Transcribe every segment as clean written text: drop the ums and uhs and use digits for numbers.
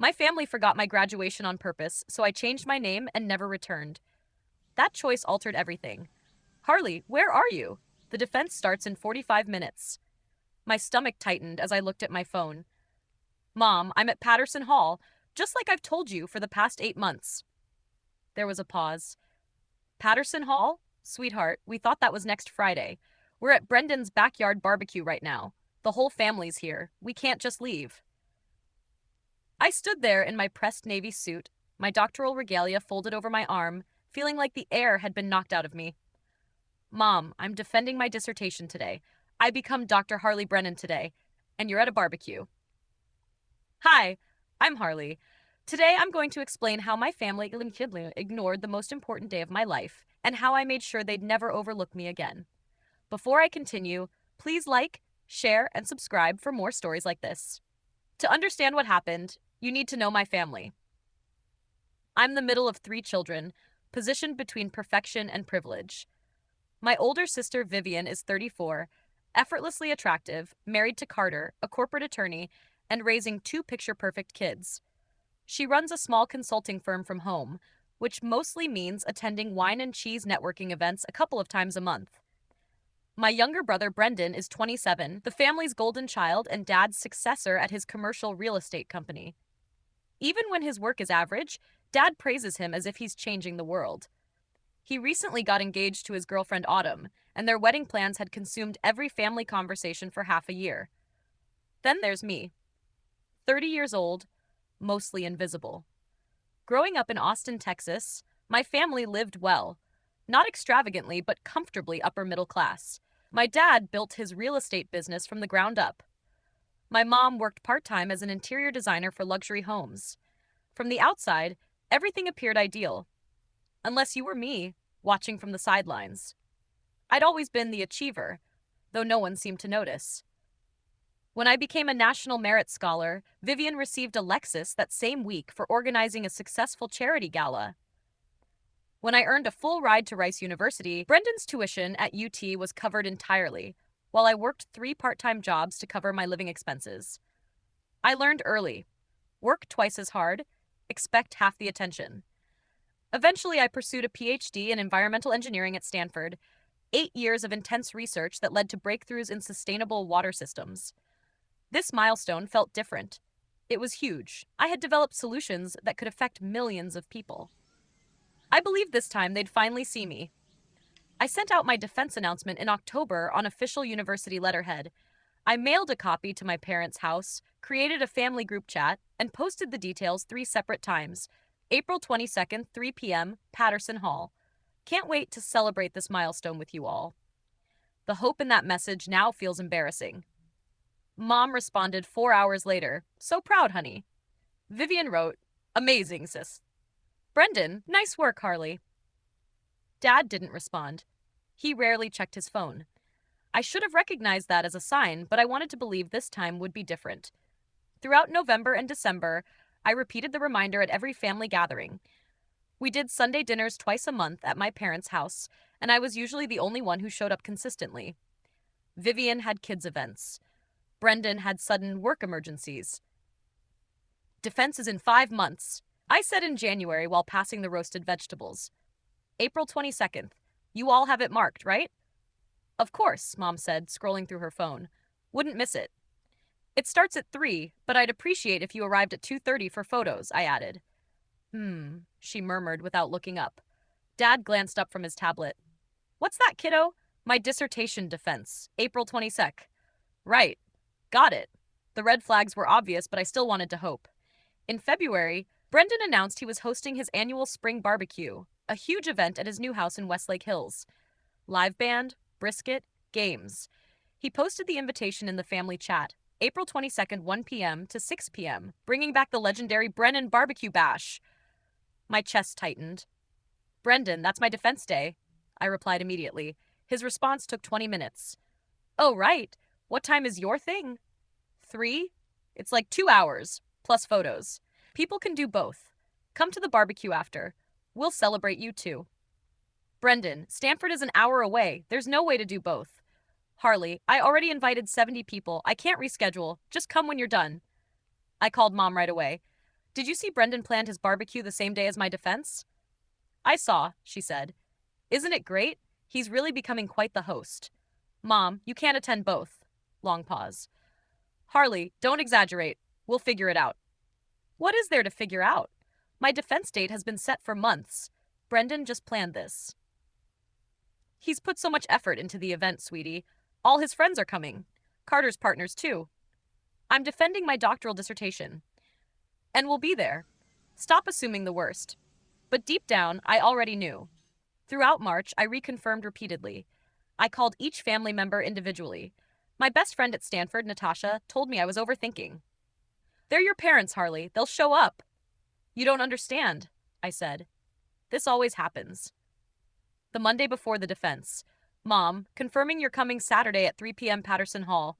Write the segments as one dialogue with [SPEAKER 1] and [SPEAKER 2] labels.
[SPEAKER 1] My family forgot my graduation on purpose, so I changed my name and never returned. That choice altered everything. Harley, where are you? The defense starts in 45 minutes. My stomach tightened as I looked at my phone. Mom, I'm at Patterson Hall, just like I've told you for the past 8 months. There was a pause. Patterson Hall? Sweetheart, we thought that was next Friday. We're at Brendan's backyard barbecue right now. The whole family's here. We can't just leave. I stood there in my pressed navy suit, my doctoral regalia folded over my arm, feeling like the air had been knocked out of me. Mom, I'm defending my dissertation today. I become Dr. Harley Brennan today, and you're at a barbecue. Hi, I'm Harley. Today I'm going to explain how my family ignored the most important day of my life and how I made sure they'd never overlook me again. Before I continue, please like, share, and subscribe for more stories like this. To understand what happened, you need to know my family. I'm the middle of three children, positioned between perfection and privilege. My older sister Vivian is 34, effortlessly attractive, married to Carter, a corporate attorney, and raising two picture-perfect kids. She runs a small consulting firm from home, which mostly means attending wine and cheese networking events a couple of times a month. My younger brother Brendan is 27, the family's golden child and dad's successor at his commercial real estate company. Even when his work is average, Dad praises him as if he's changing the world. He recently got engaged to his girlfriend Autumn, and their wedding plans had consumed every family conversation for half a year. Then there's me, 30 years old, mostly invisible. Growing up in Austin, Texas, my family lived well. Not extravagantly, but comfortably upper middle class. My dad built his real estate business from the ground up. My mom worked part-time as an interior designer for luxury homes. From the outside, everything appeared ideal. Unless you were me, watching from the sidelines. I'd always been the achiever, though no one seemed to notice. When I became a National Merit Scholar, Vivian received a Lexus that same week for organizing a successful charity gala. When I earned a full ride to Rice University, Brendan's tuition at UT was covered entirely, while I worked 3 part-time jobs to cover my living expenses. I learned early. Work twice as hard, expect half the attention. Eventually, I pursued a PhD in environmental engineering at Stanford, 8 years of intense research that led to breakthroughs in sustainable water systems. This milestone felt different. It was huge. I had developed solutions that could affect millions of people. I believed this time they'd finally see me. I sent out my defense announcement in October on official university letterhead. I mailed a copy to my parents' house, created a family group chat, and posted the details 3 separate times. April 22nd, 3 p.m., Patterson Hall. Can't wait to celebrate this milestone with you all. The hope in that message now feels embarrassing. Mom responded 4 hours later, "So proud, honey." Vivian wrote, "Amazing, sis." Brendan, "Nice work, Harley." Dad didn't respond. He rarely checked his phone. I should have recognized that as a sign, but I wanted to believe this time would be different. Throughout November and December, I repeated the reminder at every family gathering. We did Sunday dinners twice a month at my parents' house, and I was usually the only one who showed up consistently. Vivian had kids' events. Brendan had sudden work emergencies. Defense is in 5 months, I said in January while passing the roasted vegetables. April 22nd. You all have it marked, right? Of course, Mom said, scrolling through her phone. Wouldn't miss it. It starts at 3, but I'd appreciate if you arrived at 2:30 for photos, I added. She murmured without looking up. Dad glanced up from his tablet. What's that, kiddo? My dissertation defense, April 22nd. Right. Got it. The red flags were obvious, but I still wanted to hope. In February, Brendan announced he was hosting his annual spring barbecue, a huge event at his new house in Westlake Hills. Live band, brisket, games. He posted the invitation in the family chat, April 22nd, 1 p.m. to 6 p.m., bringing back the legendary Brennan Barbecue Bash. My chest tightened. Brendan, that's my defense day, I replied immediately. His response took 20 minutes. Oh, right. What time is your thing? 3? It's like 2 hours, plus photos. People can do both. Come to the barbecue after. We'll celebrate you too. Brendan, Stanford is an hour away. There's no way to do both. Harley, I already invited 70 people. I can't reschedule. Just come when you're done. I called Mom right away. Did you see Brendan planned his barbecue the same day as my defense? I saw, she said. Isn't it great? He's really becoming quite the host. Mom, you can't attend both. Long pause. Harley, don't exaggerate. We'll figure it out. What is there to figure out? My defense date has been set for months. Brendan just planned this. He's put so much effort into the event, sweetie. All his friends are coming. Carter's partners, too. I'm defending my doctoral dissertation. And we'll be there. Stop assuming the worst. But deep down, I already knew. Throughout March, I reconfirmed repeatedly. I called each family member individually. My best friend at Stanford, Natasha, told me I was overthinking. They're your parents, Harley. They'll show up. You don't understand, I said. This always happens. The Monday before the defense. Mom, confirming you're coming Saturday at 3 p.m. Patterson Hall.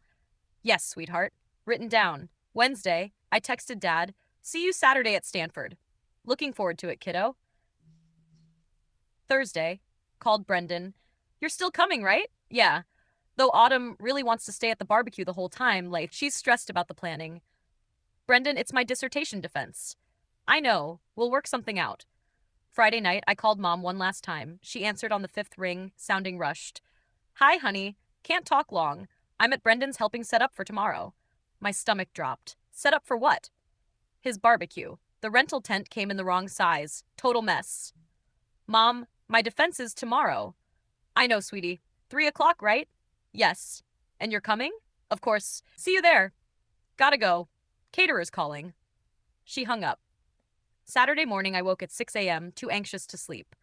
[SPEAKER 1] Yes, sweetheart. Written down. Wednesday, I texted Dad. See you Saturday at Stanford. Looking forward to it, kiddo. Thursday, called Brendan. You're still coming, right? Yeah. Though Autumn really wants to stay at the barbecue the whole time, like, she's stressed about the planning. Brendan, it's my dissertation defense. I know. We'll work something out. Friday night, I called Mom one last time. She answered on the fifth ring, sounding rushed. Hi, honey. Can't talk long. I'm at Brendan's helping set up for tomorrow. My stomach dropped. Set up for what? His barbecue. The rental tent came in the wrong size. Total mess. Mom, my defense is tomorrow. I know, sweetie. 3 o'clock, right? Yes. And you're coming? Of course. See you there. Gotta go. Caterer's calling. She hung up. Saturday morning, I woke at 6 a.m., too anxious to sleep.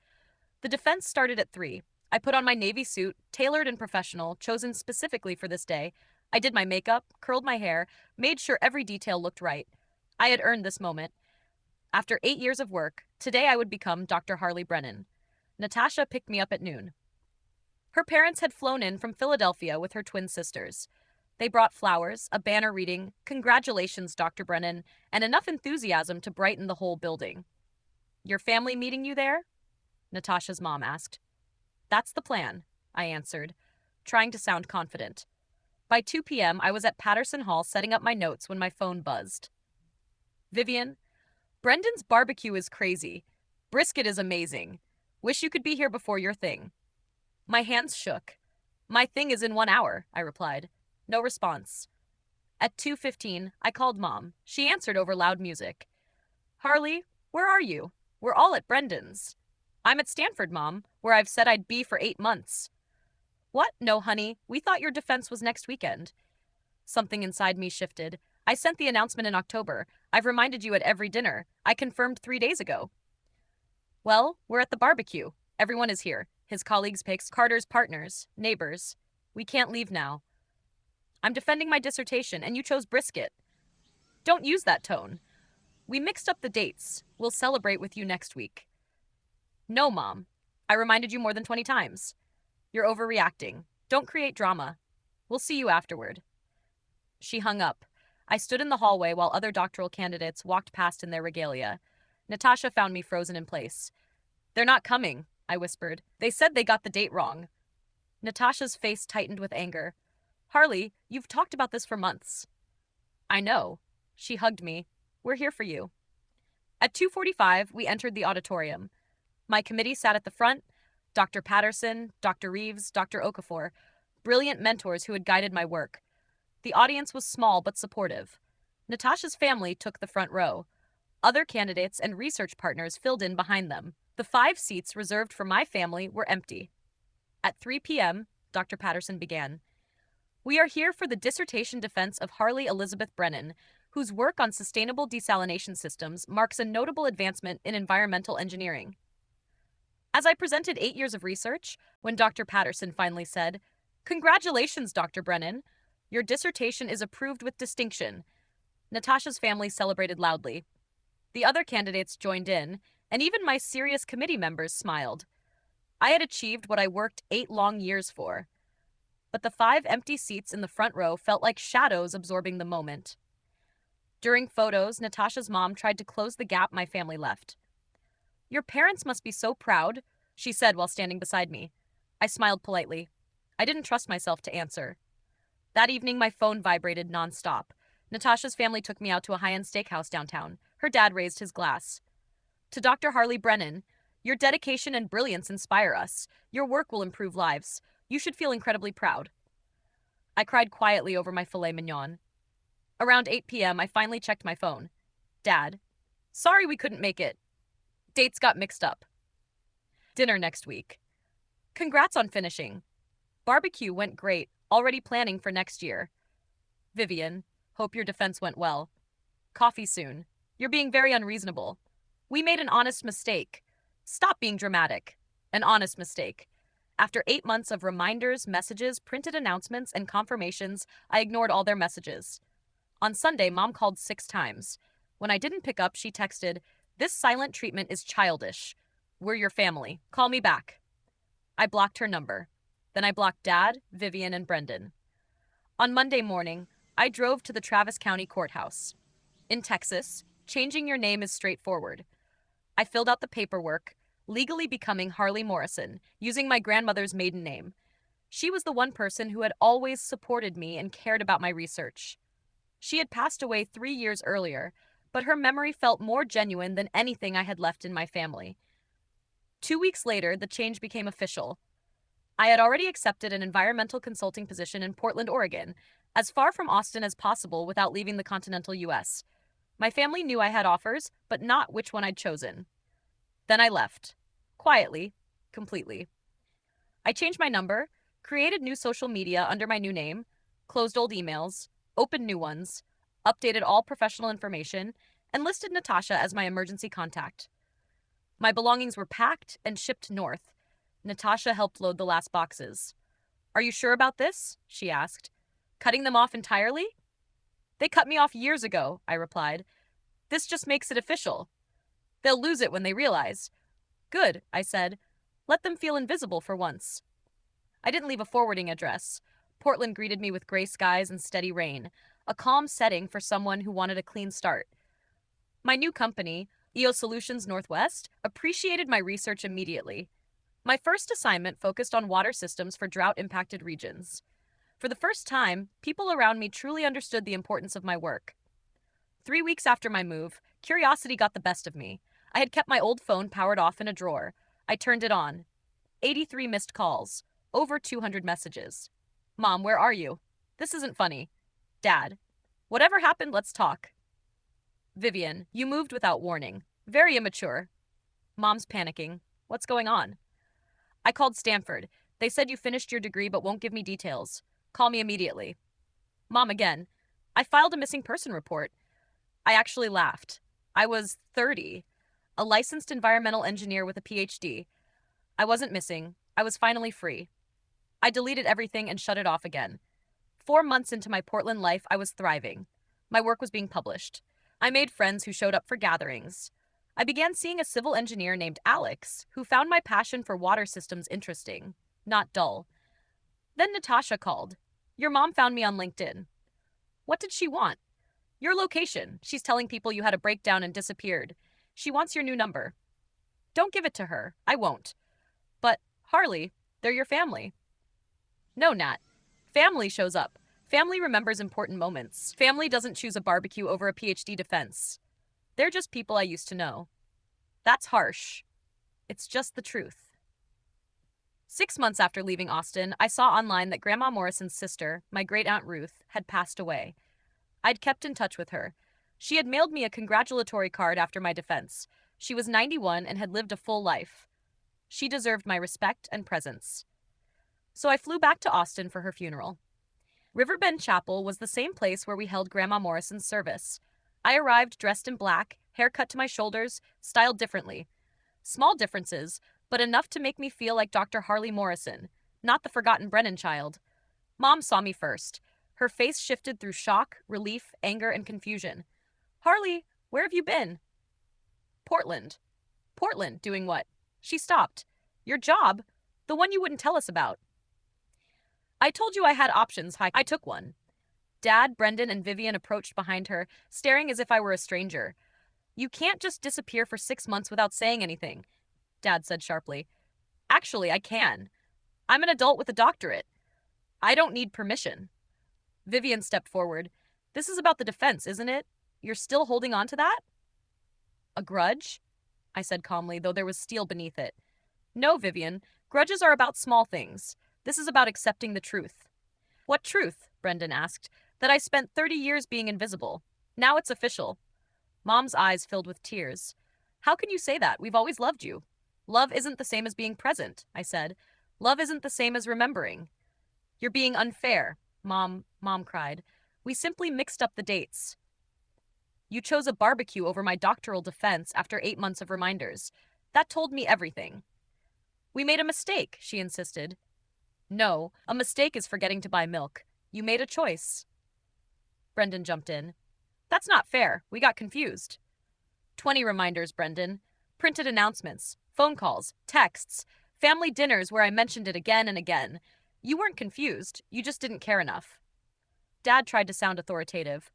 [SPEAKER 1] The defense started at 3. I put on my navy suit, tailored and professional, chosen specifically for this day. I did my makeup, curled my hair, made sure every detail looked right. I had earned this moment. After 8 years of work, today I would become Dr. Harley Brennan. Natasha picked me up at noon. Her parents had flown in from Philadelphia with her twin sisters. They brought flowers, a banner reading, "Congratulations, Dr. Brennan," and enough enthusiasm to brighten the whole building. Your family meeting you there? Natasha's mom asked. That's the plan, I answered, trying to sound confident. By 2 p.m., I was at Patterson Hall setting up my notes when my phone buzzed. Vivian, Brendan's barbecue is crazy. Brisket is amazing. Wish you could be here before your thing. My hands shook. My thing is in 1 hour, I replied. No response. At 2:15, I called Mom. She answered over loud music. Harley, where are you? We're all at Brendan's. I'm at Stanford, Mom, where I've said I'd be for 8 months. What? No, honey. We thought your defense was next weekend. Something inside me shifted. I sent the announcement in October. I've reminded you at every dinner. I confirmed 3 days ago. Well, we're at the barbecue. Everyone is here. His colleagues, Picks, Carter's partners, neighbors. We can't leave now. I'm defending my dissertation, and you chose brisket. Don't use that tone. We mixed up the dates. We'll celebrate with you next week. No, Mom. I reminded you more than 20 times. You're overreacting. Don't create drama. We'll see you afterward. She hung up. I stood in the hallway while other doctoral candidates walked past in their regalia. Natasha found me frozen in place. They're not coming, I whispered. They said they got the date wrong. Natasha's face tightened with anger. Harley, you've talked about this for months. I know. She hugged me. We're here for you. At 2:45, we entered the auditorium. My committee sat at the front. Dr. Patterson, Dr. Reeves, Dr. Okafor, brilliant mentors who had guided my work. The audience was small but supportive. Natasha's family took the front row. Other candidates and research partners filled in behind them. The 5 seats reserved for my family were empty. At 3 p.m., Dr. Patterson began. We are here for the dissertation defense of Harley Elizabeth Brennan, whose work on sustainable desalination systems marks a notable advancement in environmental engineering. As I presented 8 years of research, when Dr. Patterson finally said, Congratulations, Dr. Brennan. Your dissertation is approved with distinction. Natasha's family celebrated loudly. The other candidates joined in, and even my serious committee members smiled. I had achieved what I worked 8 long years for. But the 5 empty seats in the front row felt like shadows absorbing the moment. During photos, Natasha's mom tried to close the gap my family left. Your parents must be so proud, she said while standing beside me. I smiled politely. I didn't trust myself to answer. That evening, my phone vibrated nonstop. Natasha's family took me out to a high-end steakhouse downtown. Her dad raised his glass. To Dr. Harley Brennan, your dedication and brilliance inspire us. Your work will improve lives. You should feel incredibly proud. I cried quietly over my filet mignon. Around 8 p.m., I finally checked my phone. Dad, sorry we couldn't make it. Dates got mixed up. Dinner next week. Congrats on finishing. Barbecue went great, already planning for next year. Vivian, hope your defense went well. Coffee soon. You're being very unreasonable. We made an honest mistake. Stop being dramatic. An honest mistake. After 8 months of reminders, messages, printed announcements, and confirmations, I ignored all their messages. On Sunday, Mom called 6 times. When I didn't pick up, she texted, "This silent treatment is childish. We're your family. Call me back." I blocked her number. Then I blocked Dad, Vivian, and Brendan. On Monday morning, I drove to the Travis County Courthouse. In Texas, changing your name is straightforward. I filled out the paperwork, legally becoming Harley Morrison, using my grandmother's maiden name. She was the one person who had always supported me and cared about my research. She had passed away 3 years earlier, but her memory felt more genuine than anything I had left in my family. 2 weeks later, the change became official. I had already accepted an environmental consulting position in Portland, Oregon, as far from Austin as possible without leaving the continental U.S. My family knew I had offers, but not which one I'd chosen. Then I left. Quietly. Completely. I changed my number, created new social media under my new name, closed old emails, opened new ones, updated all professional information, and listed Natasha as my emergency contact. My belongings were packed and shipped north. Natasha helped load the last boxes. "Are you sure about this?" she asked. "Cutting them off entirely?" "They cut me off years ago," I replied. "This just makes it official. They'll lose it when they realize." "Good," I said. "Let them feel invisible for once." I didn't leave a forwarding address. Portland greeted me with gray skies and steady rain, a calm setting for someone who wanted a clean start. My new company, EO Solutions Northwest, appreciated my research immediately. My first assignment focused on water systems for drought-impacted regions. For the first time, people around me truly understood the importance of my work. 3 weeks after my move, curiosity got the best of me. I had kept my old phone powered off in a drawer. I turned it on. 83 missed calls. Over 200 messages. "Mom, where are you? This isn't funny." "Dad, whatever happened, let's talk." "Vivian, you moved without warning. Very immature." Mom's panicking. "What's going on?" "I called Stanford. They said you finished your degree but won't give me details. Call me immediately." Mom again. "I filed a missing person report." I actually laughed. I was 30, a licensed environmental engineer with a PhD. I wasn't missing. I was finally free. I deleted everything and shut it off again. 4 months into my Portland life, I was thriving. My work was being published. I made friends who showed up for gatherings. I began seeing a civil engineer named Alex, who found my passion for water systems interesting, not dull. Then Natasha called. "Your mom found me on LinkedIn." "What did she want?" "Your location. She's telling people you had a breakdown and disappeared. She wants your new number." "Don't give it to her. I won't." "But, Harley, they're your family." "No, Nat. Family shows up. Family remembers important moments. Family doesn't choose a barbecue over a PhD defense. They're just people I used to know." "That's harsh." "It's just the truth." 6 months after leaving Austin, I saw online that Grandma Morrison's sister, my great-aunt Ruth, had passed away. I'd kept in touch with her. She had mailed me a congratulatory card after my defense. She was 91 and had lived a full life. She deserved my respect and presence. So I flew back to Austin for her funeral. Riverbend Chapel was the same place where we held Grandma Morrison's service. I arrived dressed in black, hair cut to my shoulders, styled differently. Small differences, but enough to make me feel like Dr. Harley Morrison, not the forgotten Brennan child. Mom saw me first. Her face shifted through shock, relief, anger, and confusion. "Harley, where have you been?" "Portland." "Portland, doing what?" She stopped. "Your job? The one you wouldn't tell us about." "I told you I had options. I took one." Dad, Brendan, and Vivian approached behind her, staring as if I were a stranger. "You can't just disappear for 6 months without saying anything," Dad said sharply. "Actually, I can. I'm an adult with a doctorate. I don't need permission." Vivian stepped forward. "This is about the defense, isn't it? You're still holding on to that?" A grudge? I said calmly, though there was steel beneath it. No, Vivian. Grudges are about small things. This is about accepting the truth. What truth? Brendan asked. That I spent 30 years being invisible. Now it's official. Mom's eyes filled with tears. How can you say that? We've always loved you. Love isn't the same as being present, I said. Love isn't the same as remembering. You're being unfair, Mom cried. We simply mixed up the dates. You chose a barbecue over my doctoral defense after 8 months of reminders. That told me everything. We made a mistake, she insisted. No, a mistake is forgetting to buy milk. You made a choice. Brendan jumped in. That's not fair. We got confused. 20 reminders, Brendan. Printed announcements, phone calls, texts, family dinners where I mentioned it again and again. You weren't confused. You just didn't care enough. Dad tried to sound authoritative.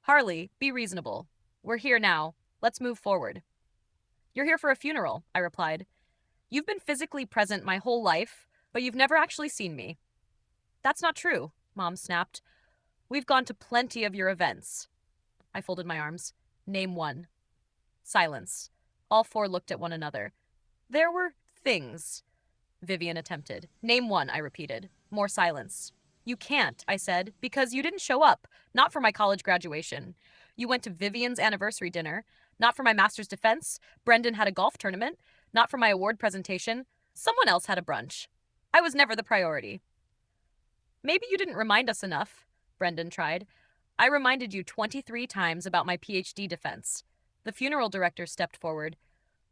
[SPEAKER 1] Harley, be reasonable. We're here now. Let's move forward. You're here for a funeral, I replied. You've been physically present my whole life, but you've never actually seen me. That's not true, Mom snapped. We've gone to plenty of your events. I folded my arms. Name one. Silence. All four looked at one another. There were things, Vivian attempted. Name one, I repeated. More silence. You can't, I said, because you didn't show up. Not for my college graduation. You went to Vivian's anniversary dinner. Not for my master's defense. Brendan had a golf tournament. Not for my award presentation. Someone else had a brunch. I was never the priority. Maybe you didn't remind us enough, Brendan tried. I reminded you 23 times about my PhD defense. The funeral director stepped forward.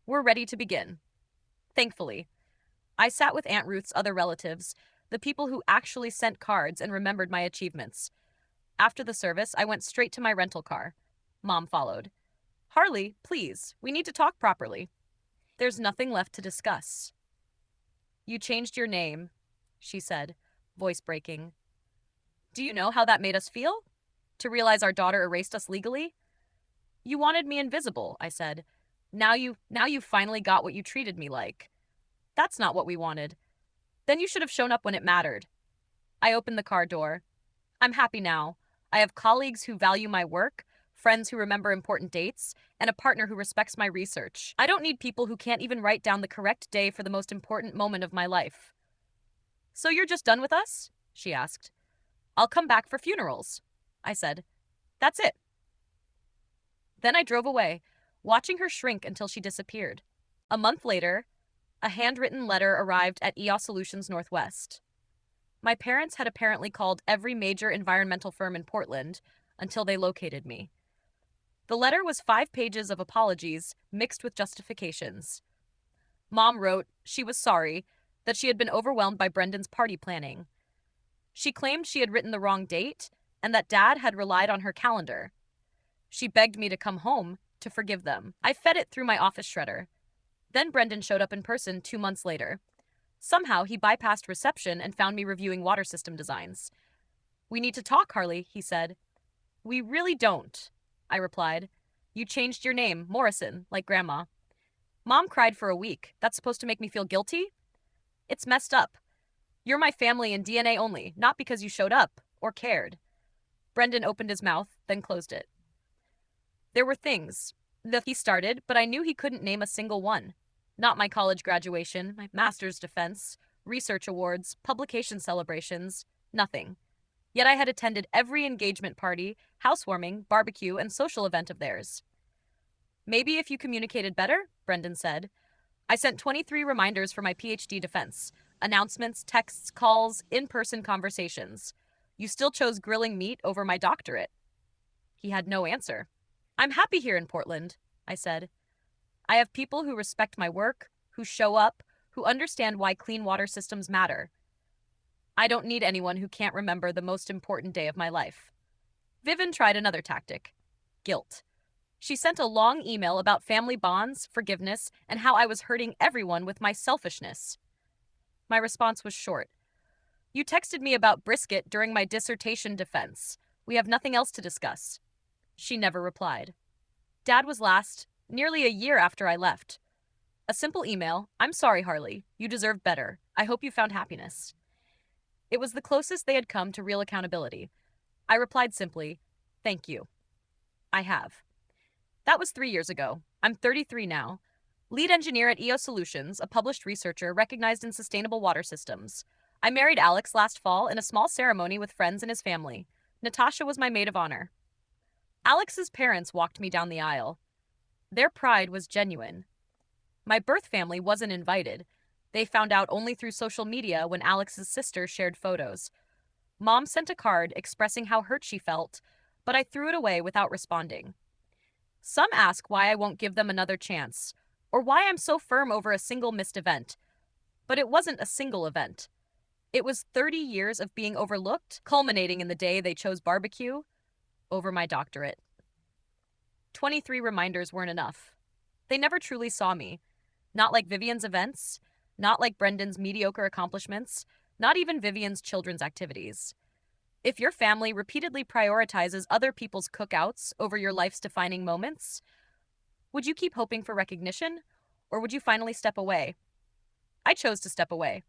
[SPEAKER 1] We're ready to begin. Thankfully. I sat with Aunt Ruth's other relatives, the people who actually sent cards and remembered my achievements. After the service, I went straight to my rental car. Mom followed. Harley, please, we need to talk properly. There's nothing left to discuss. You changed your name, she said, voice breaking. Do you know how that made us feel? To realize our daughter erased us legally? You wanted me invisible, I said. Now you finally got what you treated me like. That's not what we wanted. Then you should have shown up when it mattered. I opened the car door. I'm happy now. I have colleagues who value my work, friends who remember important dates, and a partner who respects my research. I don't need people who can't even write down the correct day for the most important moment of my life. So you're just done with us? She asked. I'll come back for funerals, I said. That's it. Then I drove away, watching her shrink until she disappeared. A month later, a handwritten letter arrived at EOS Solutions Northwest. My parents had apparently called every major environmental firm in Portland until they located me. The letter was 5 pages of apologies mixed with justifications. Mom wrote she was sorry, that she had been overwhelmed by Brendan's party planning. She claimed she had written the wrong date and that Dad had relied on her calendar. She begged me to come home to forgive them. I fed it through my office shredder. Then Brendan showed up in person 2 months later. Somehow he bypassed reception and found me reviewing water system designs. We need to talk, Harley, he said. We really don't, I replied. You changed your name, Morrison, like Grandma. Mom cried for a week. That's supposed to make me feel guilty? It's messed up. You're my family in DNA only, not because you showed up or cared. Brendan opened his mouth, then closed it. There were things that he started, but I knew he couldn't name a single one. Not my college graduation, my master's defense, research awards, publication celebrations, nothing. Yet I had attended every engagement party, housewarming, barbecue, and social event of theirs. Maybe if you communicated better, Brendan said. I sent 23 reminders for my PhD defense. Announcements, texts, calls, in-person conversations. You still chose grilling meat over my doctorate. He had no answer. I'm happy here in Portland, I said. I have people who respect my work, who show up, who understand why clean water systems matter. I don't need anyone who can't remember the most important day of my life. Vivian tried another tactic. Guilt. She sent a long email about family bonds, forgiveness, and how I was hurting everyone with my selfishness. My response was short. You texted me about brisket during my dissertation defense. We have nothing else to discuss. She never replied. Dad was last, nearly a year after I left. A simple email, I'm sorry, Harley. You deserve better. I hope you found happiness. It was the closest they had come to real accountability. I replied simply, thank you. I have. That was 3 years ago. I'm 33 now. Lead engineer at EO Solutions, a published researcher recognized in sustainable water systems. I married Alex last fall in a small ceremony with friends and his family. Natasha was my maid of honor. Alex's parents walked me down the aisle. Their pride was genuine. My birth family wasn't invited. They found out only through social media when Alex's sister shared photos. Mom sent a card expressing how hurt she felt, but I threw it away without responding. Some ask why I won't give them another chance, or why I'm so firm over a single missed event. But it wasn't a single event. It was 30 years of being overlooked, culminating in the day they chose barbecue over my doctorate. 23 reminders weren't enough. They never truly saw me. Not like Vivian's events, not like Brendan's mediocre accomplishments, not even Vivian's children's activities. If your family repeatedly prioritizes other people's cookouts over your life's defining moments, would you keep hoping for recognition, or would you finally step away? I chose to step away.